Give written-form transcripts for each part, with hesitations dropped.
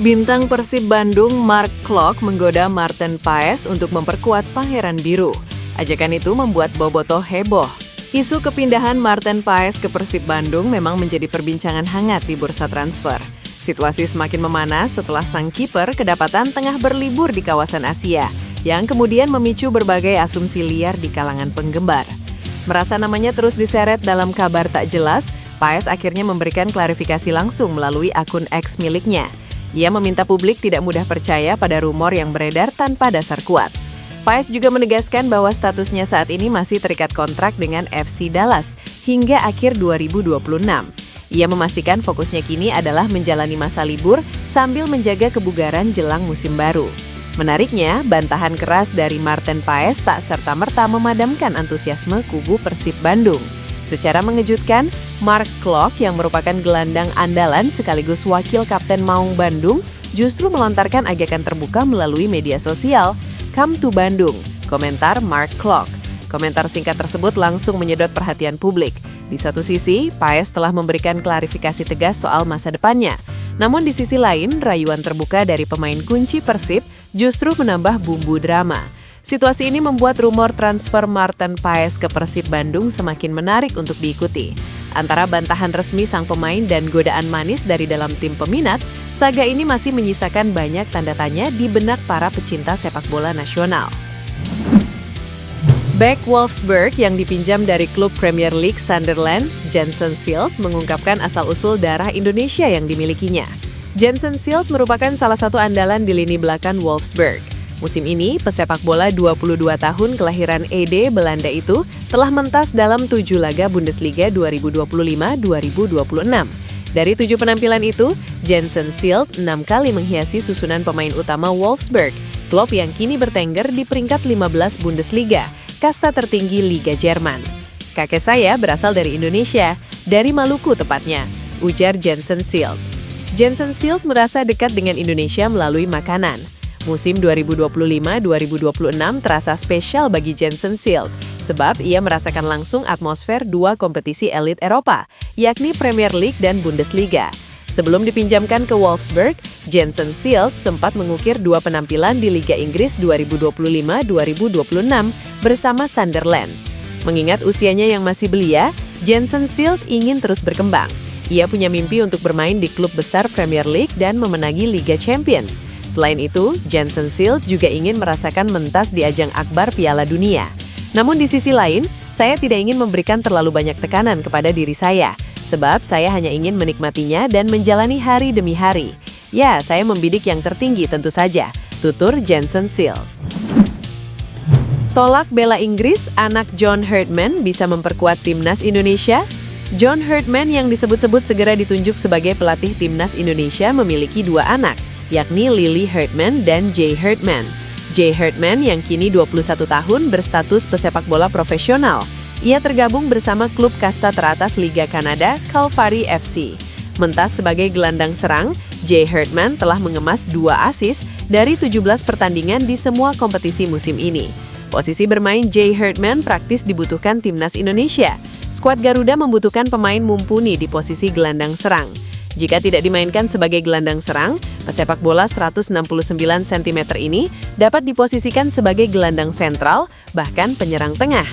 Bintang Persib Bandung Mark Klok menggoda Maarten Paes untuk memperkuat Pangeran Biru. Ajakan itu membuat Bobotoh heboh. Isu kepindahan Maarten Paes ke Persib Bandung memang menjadi perbincangan hangat di bursa transfer. Situasi semakin memanas setelah sang kiper kedapatan tengah berlibur di kawasan Asia, yang kemudian memicu berbagai asumsi liar di kalangan penggemar. Merasa namanya terus diseret dalam kabar tak jelas, Paes akhirnya memberikan klarifikasi langsung melalui akun X miliknya. Ia meminta publik tidak mudah percaya pada rumor yang beredar tanpa dasar kuat. Paes juga menegaskan bahwa statusnya saat ini masih terikat kontrak dengan FC Dallas hingga akhir 2026. Ia memastikan fokusnya kini adalah menjalani masa libur sambil menjaga kebugaran jelang musim baru. Menariknya, bantahan keras dari Maarten Paes tak serta-merta memadamkan antusiasme kubu Persib Bandung. Secara mengejutkan, Mark Klok yang merupakan gelandang andalan sekaligus wakil kapten Maung Bandung justru melontarkan ajakan terbuka melalui media sosial, "Come to Bandung," komentar Mark Klok. Komentar singkat tersebut langsung menyedot perhatian publik. Di satu sisi, Paes telah memberikan klarifikasi tegas soal masa depannya. Namun di sisi lain, rayuan terbuka dari pemain kunci Persib justru menambah bumbu drama. Situasi ini membuat rumor transfer Maarten Paes ke Persib Bandung semakin menarik untuk diikuti. Antara bantahan resmi sang pemain dan godaan manis dari dalam tim peminat, saga ini masih menyisakan banyak tanda tanya di benak para pecinta sepak bola nasional. Bek Wolfsburg yang dipinjam dari klub Premier League Sunderland, Jensen Silt, mengungkapkan asal-usul darah Indonesia yang dimilikinya. Jensen Silt merupakan salah satu andalan di lini belakang Wolfsburg. Musim ini, pesepak bola 22 tahun kelahiran ED Belanda itu telah mentas dalam 7 laga Bundesliga 2025-2026. Dari 7 penampilan itu, Jensen Silt 6 kali menghiasi susunan pemain utama Wolfsburg, klub yang kini bertengger di peringkat 15 Bundesliga, kasta tertinggi Liga Jerman. "Kakek saya berasal dari Indonesia, dari Maluku tepatnya," ujar Jensen Silt. Jensen Silt merasa dekat dengan Indonesia melalui makanan. Musim 2025-2026 terasa spesial bagi Jensen Silt, sebab ia merasakan langsung atmosfer 2 kompetisi elit Eropa, yakni Premier League dan Bundesliga. Sebelum dipinjamkan ke Wolfsburg, Jensen Silt sempat mengukir 2 penampilan di Liga Inggris 2025-2026 bersama Sunderland. Mengingat usianya yang masih belia, Jensen Silt ingin terus berkembang. Ia punya mimpi untuk bermain di klub besar Premier League dan memenangi Liga Champions. Selain itu, Jensen Silt juga ingin merasakan mentas di ajang akbar Piala Dunia. Namun di sisi lain, saya tidak ingin memberikan terlalu banyak tekanan kepada diri saya, sebab saya hanya ingin menikmatinya dan menjalani hari demi hari. Ya, saya membidik yang tertinggi tentu saja, tutur Jensen Silt. Tolak bela Inggris, anak John Herdman bisa memperkuat timnas Indonesia? John Herdman yang disebut-sebut segera ditunjuk sebagai pelatih timnas Indonesia memiliki 2 anak, yakni Lily Herdman dan Jay Herdman. Jay Herdman yang kini 21 tahun berstatus pesepak bola profesional. Ia tergabung bersama klub kasta teratas Liga Kanada, Calvary FC. Mentas sebagai gelandang serang, Jay Herdman telah mengemas 2 assist dari 17 pertandingan di semua kompetisi musim ini. Posisi bermain Jay Herdman praktis dibutuhkan timnas Indonesia. Skuad Garuda membutuhkan pemain mumpuni di posisi gelandang serang. Jika tidak dimainkan sebagai gelandang serang, pesepak bola 169 cm ini dapat diposisikan sebagai gelandang sentral, bahkan penyerang tengah.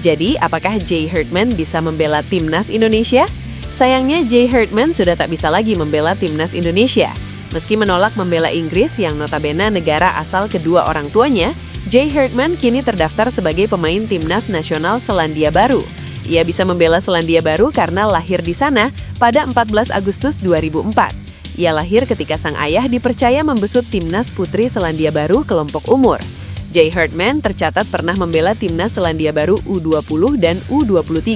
Jadi, apakah Jay Herdman bisa membela timnas Indonesia? Sayangnya, Jay Herdman sudah tak bisa lagi membela timnas Indonesia. Meski menolak membela Inggris yang notabene negara asal kedua orang tuanya, Jay Herdman kini terdaftar sebagai pemain timnas nasional Selandia Baru. Ia bisa membela Selandia Baru karena lahir di sana pada 14 Agustus 2004. Ia lahir ketika sang ayah dipercaya membesut timnas putri Selandia Baru kelompok umur. Jay Herdman tercatat pernah membela timnas Selandia Baru U20 dan U23.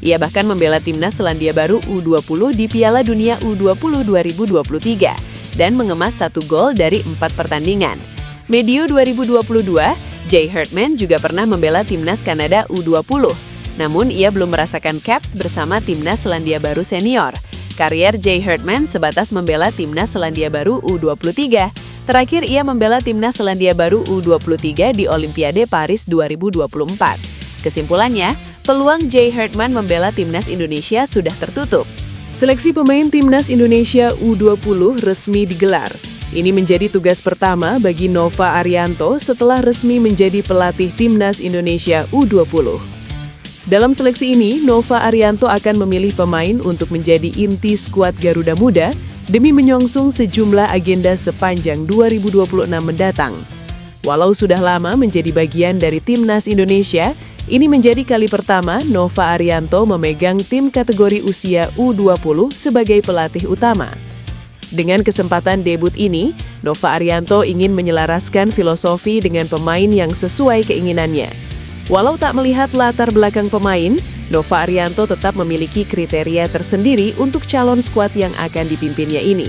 Ia bahkan membela timnas Selandia Baru U20 di Piala Dunia U20 2023 dan mengemas 1 gol dari 4 pertandingan. Medio 2022, Jay Herdman juga pernah membela timnas Kanada U20. Namun ia belum merasakan caps bersama timnas Selandia Baru senior. Karier Jay Herdman sebatas membela timnas Selandia Baru U23. Terakhir ia membela timnas Selandia Baru U23 di Olimpiade Paris 2024. Kesimpulannya, peluang Jay Herdman membela timnas Indonesia sudah tertutup. Seleksi pemain timnas Indonesia U20 resmi digelar. Ini menjadi tugas pertama bagi Nova Arianto setelah resmi menjadi pelatih Timnas Indonesia U20. Dalam seleksi ini, Nova Arianto akan memilih pemain untuk menjadi inti skuad Garuda Muda demi menyongsong sejumlah agenda sepanjang 2026 mendatang. Walau sudah lama menjadi bagian dari Timnas Indonesia, ini menjadi kali pertama Nova Arianto memegang tim kategori usia U20 sebagai pelatih utama. Dengan kesempatan debut ini, Nova Arianto ingin menyelaraskan filosofi dengan pemain yang sesuai keinginannya. Walau tak melihat latar belakang pemain, Nova Arianto tetap memiliki kriteria tersendiri untuk calon skuad yang akan dipimpinnya ini.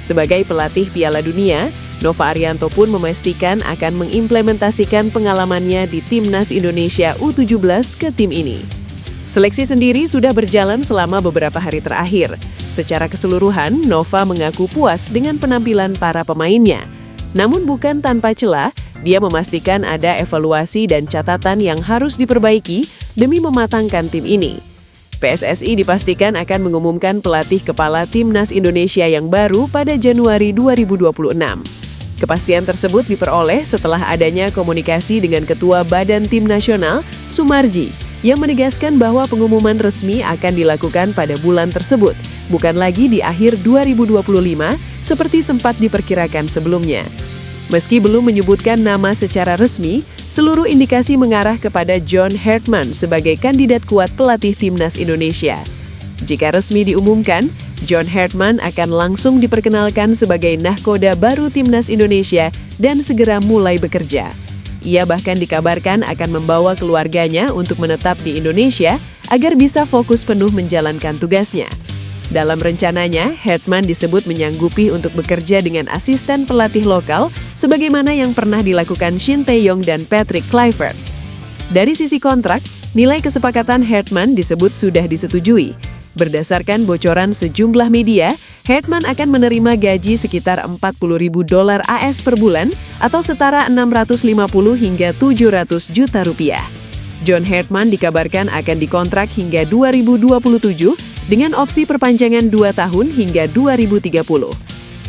Sebagai pelatih Piala Dunia, Nova Arianto pun memastikan akan mengimplementasikan pengalamannya di Timnas Indonesia U17 ke tim ini. Seleksi sendiri sudah berjalan selama beberapa hari terakhir. Secara keseluruhan, Nova mengaku puas dengan penampilan para pemainnya. Namun bukan tanpa celah, dia memastikan ada evaluasi dan catatan yang harus diperbaiki demi mematangkan tim ini. PSSI dipastikan akan mengumumkan pelatih kepala Timnas Indonesia yang baru pada Januari 2026. Kepastian tersebut diperoleh setelah adanya komunikasi dengan Ketua Badan Tim Nasional, Sumarji, yang menegaskan bahwa pengumuman resmi akan dilakukan pada bulan tersebut, bukan lagi di akhir 2025 seperti sempat diperkirakan sebelumnya. Meski belum menyebutkan nama secara resmi, seluruh indikasi mengarah kepada John Hartman sebagai kandidat kuat pelatih Timnas Indonesia. Jika resmi diumumkan, John Hartman akan langsung diperkenalkan sebagai nahkoda baru Timnas Indonesia dan segera mulai bekerja. Ia bahkan dikabarkan akan membawa keluarganya untuk menetap di Indonesia agar bisa fokus penuh menjalankan tugasnya. Dalam rencananya, Hartman disebut menyanggupi untuk bekerja dengan asisten pelatih lokal sebagaimana yang pernah dilakukan Shin Tae-yong dan Patrick Kluivert. Dari sisi kontrak, nilai kesepakatan Hartman disebut sudah disetujui. Berdasarkan bocoran sejumlah media, Hartman akan menerima gaji sekitar $40.000 AS per bulan atau setara 650 hingga 700 juta rupiah. John Hartman dikabarkan akan dikontrak hingga 2027 dengan opsi perpanjangan 2 tahun hingga 2030.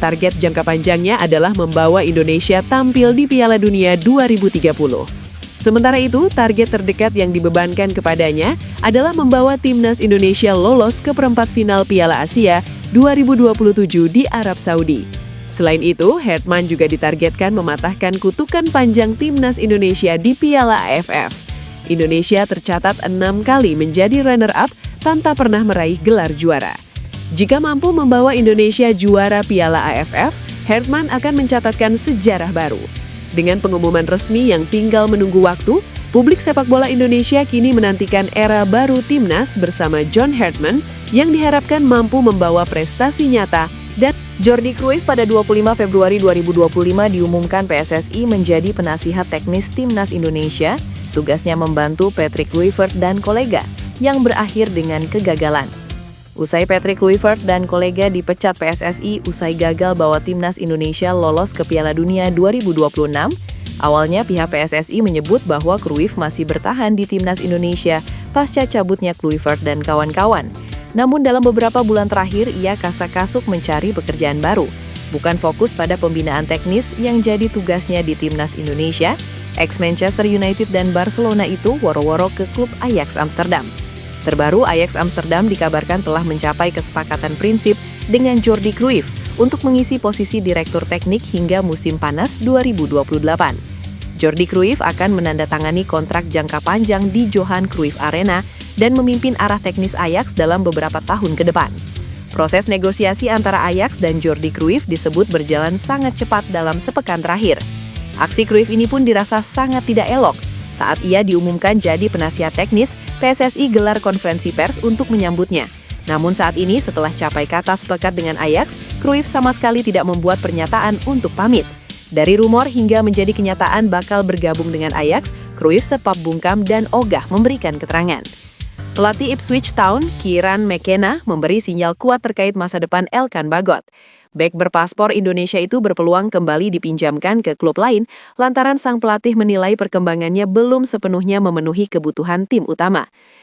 Target jangka panjangnya adalah membawa Indonesia tampil di Piala Dunia 2030. Sementara itu, target terdekat yang dibebankan kepadanya adalah membawa Timnas Indonesia lolos ke perempat final Piala Asia 2027 di Arab Saudi. Selain itu, Hartman juga ditargetkan mematahkan kutukan panjang Timnas Indonesia di Piala AFF. Indonesia tercatat 6 kali menjadi runner-up tanpa pernah meraih gelar juara. Jika mampu membawa Indonesia juara Piala AFF, Hartman akan mencatatkan sejarah baru. Dengan pengumuman resmi yang tinggal menunggu waktu, publik sepak bola Indonesia kini menantikan era baru Timnas bersama John Hartman yang diharapkan mampu membawa prestasi nyata. Dan Jordi Cruyff pada 25 Februari 2025 diumumkan PSSI menjadi penasihat teknis Timnas Indonesia. Tugasnya membantu Patrick Kluivert dan kolega yang berakhir dengan kegagalan. Usai Patrick Kluivert dan kolega dipecat PSSI usai gagal bawa Timnas Indonesia lolos ke Piala Dunia 2026, awalnya pihak PSSI menyebut bahwa Cruyff masih bertahan di Timnas Indonesia pasca cabutnya Kluivert dan kawan-kawan. Namun dalam beberapa bulan terakhir ia kasak-kasuk mencari pekerjaan baru, bukan fokus pada pembinaan teknis yang jadi tugasnya di Timnas Indonesia. Ex-Manchester United dan Barcelona itu woro-woro ke klub Ajax Amsterdam. Terbaru, Ajax Amsterdam dikabarkan telah mencapai kesepakatan prinsip dengan Jordi Cruyff untuk mengisi posisi direktur teknik hingga musim panas 2028. Jordi Cruyff akan menandatangani kontrak jangka panjang di Johan Cruyff Arena dan memimpin arah teknis Ajax dalam beberapa tahun ke depan. Proses negosiasi antara Ajax dan Jordi Cruyff disebut berjalan sangat cepat dalam sepekan terakhir. Aksi Cruyff ini pun dirasa sangat tidak elok. Saat ia diumumkan jadi penasihat teknis, PSSI gelar konferensi pers untuk menyambutnya. Namun saat ini setelah capai kata sepakat dengan Ajax, Cruyff sama sekali tidak membuat pernyataan untuk pamit. Dari rumor hingga menjadi kenyataan bakal bergabung dengan Ajax, Cruyff sempat bungkam dan ogah memberikan keterangan. Pelatih Ipswich Town, Kieran McKenna, memberi sinyal kuat terkait masa depan Elkan Bagot. Bek berpaspor Indonesia itu berpeluang kembali dipinjamkan ke klub lain lantaran sang pelatih menilai perkembangannya belum sepenuhnya memenuhi kebutuhan tim utama.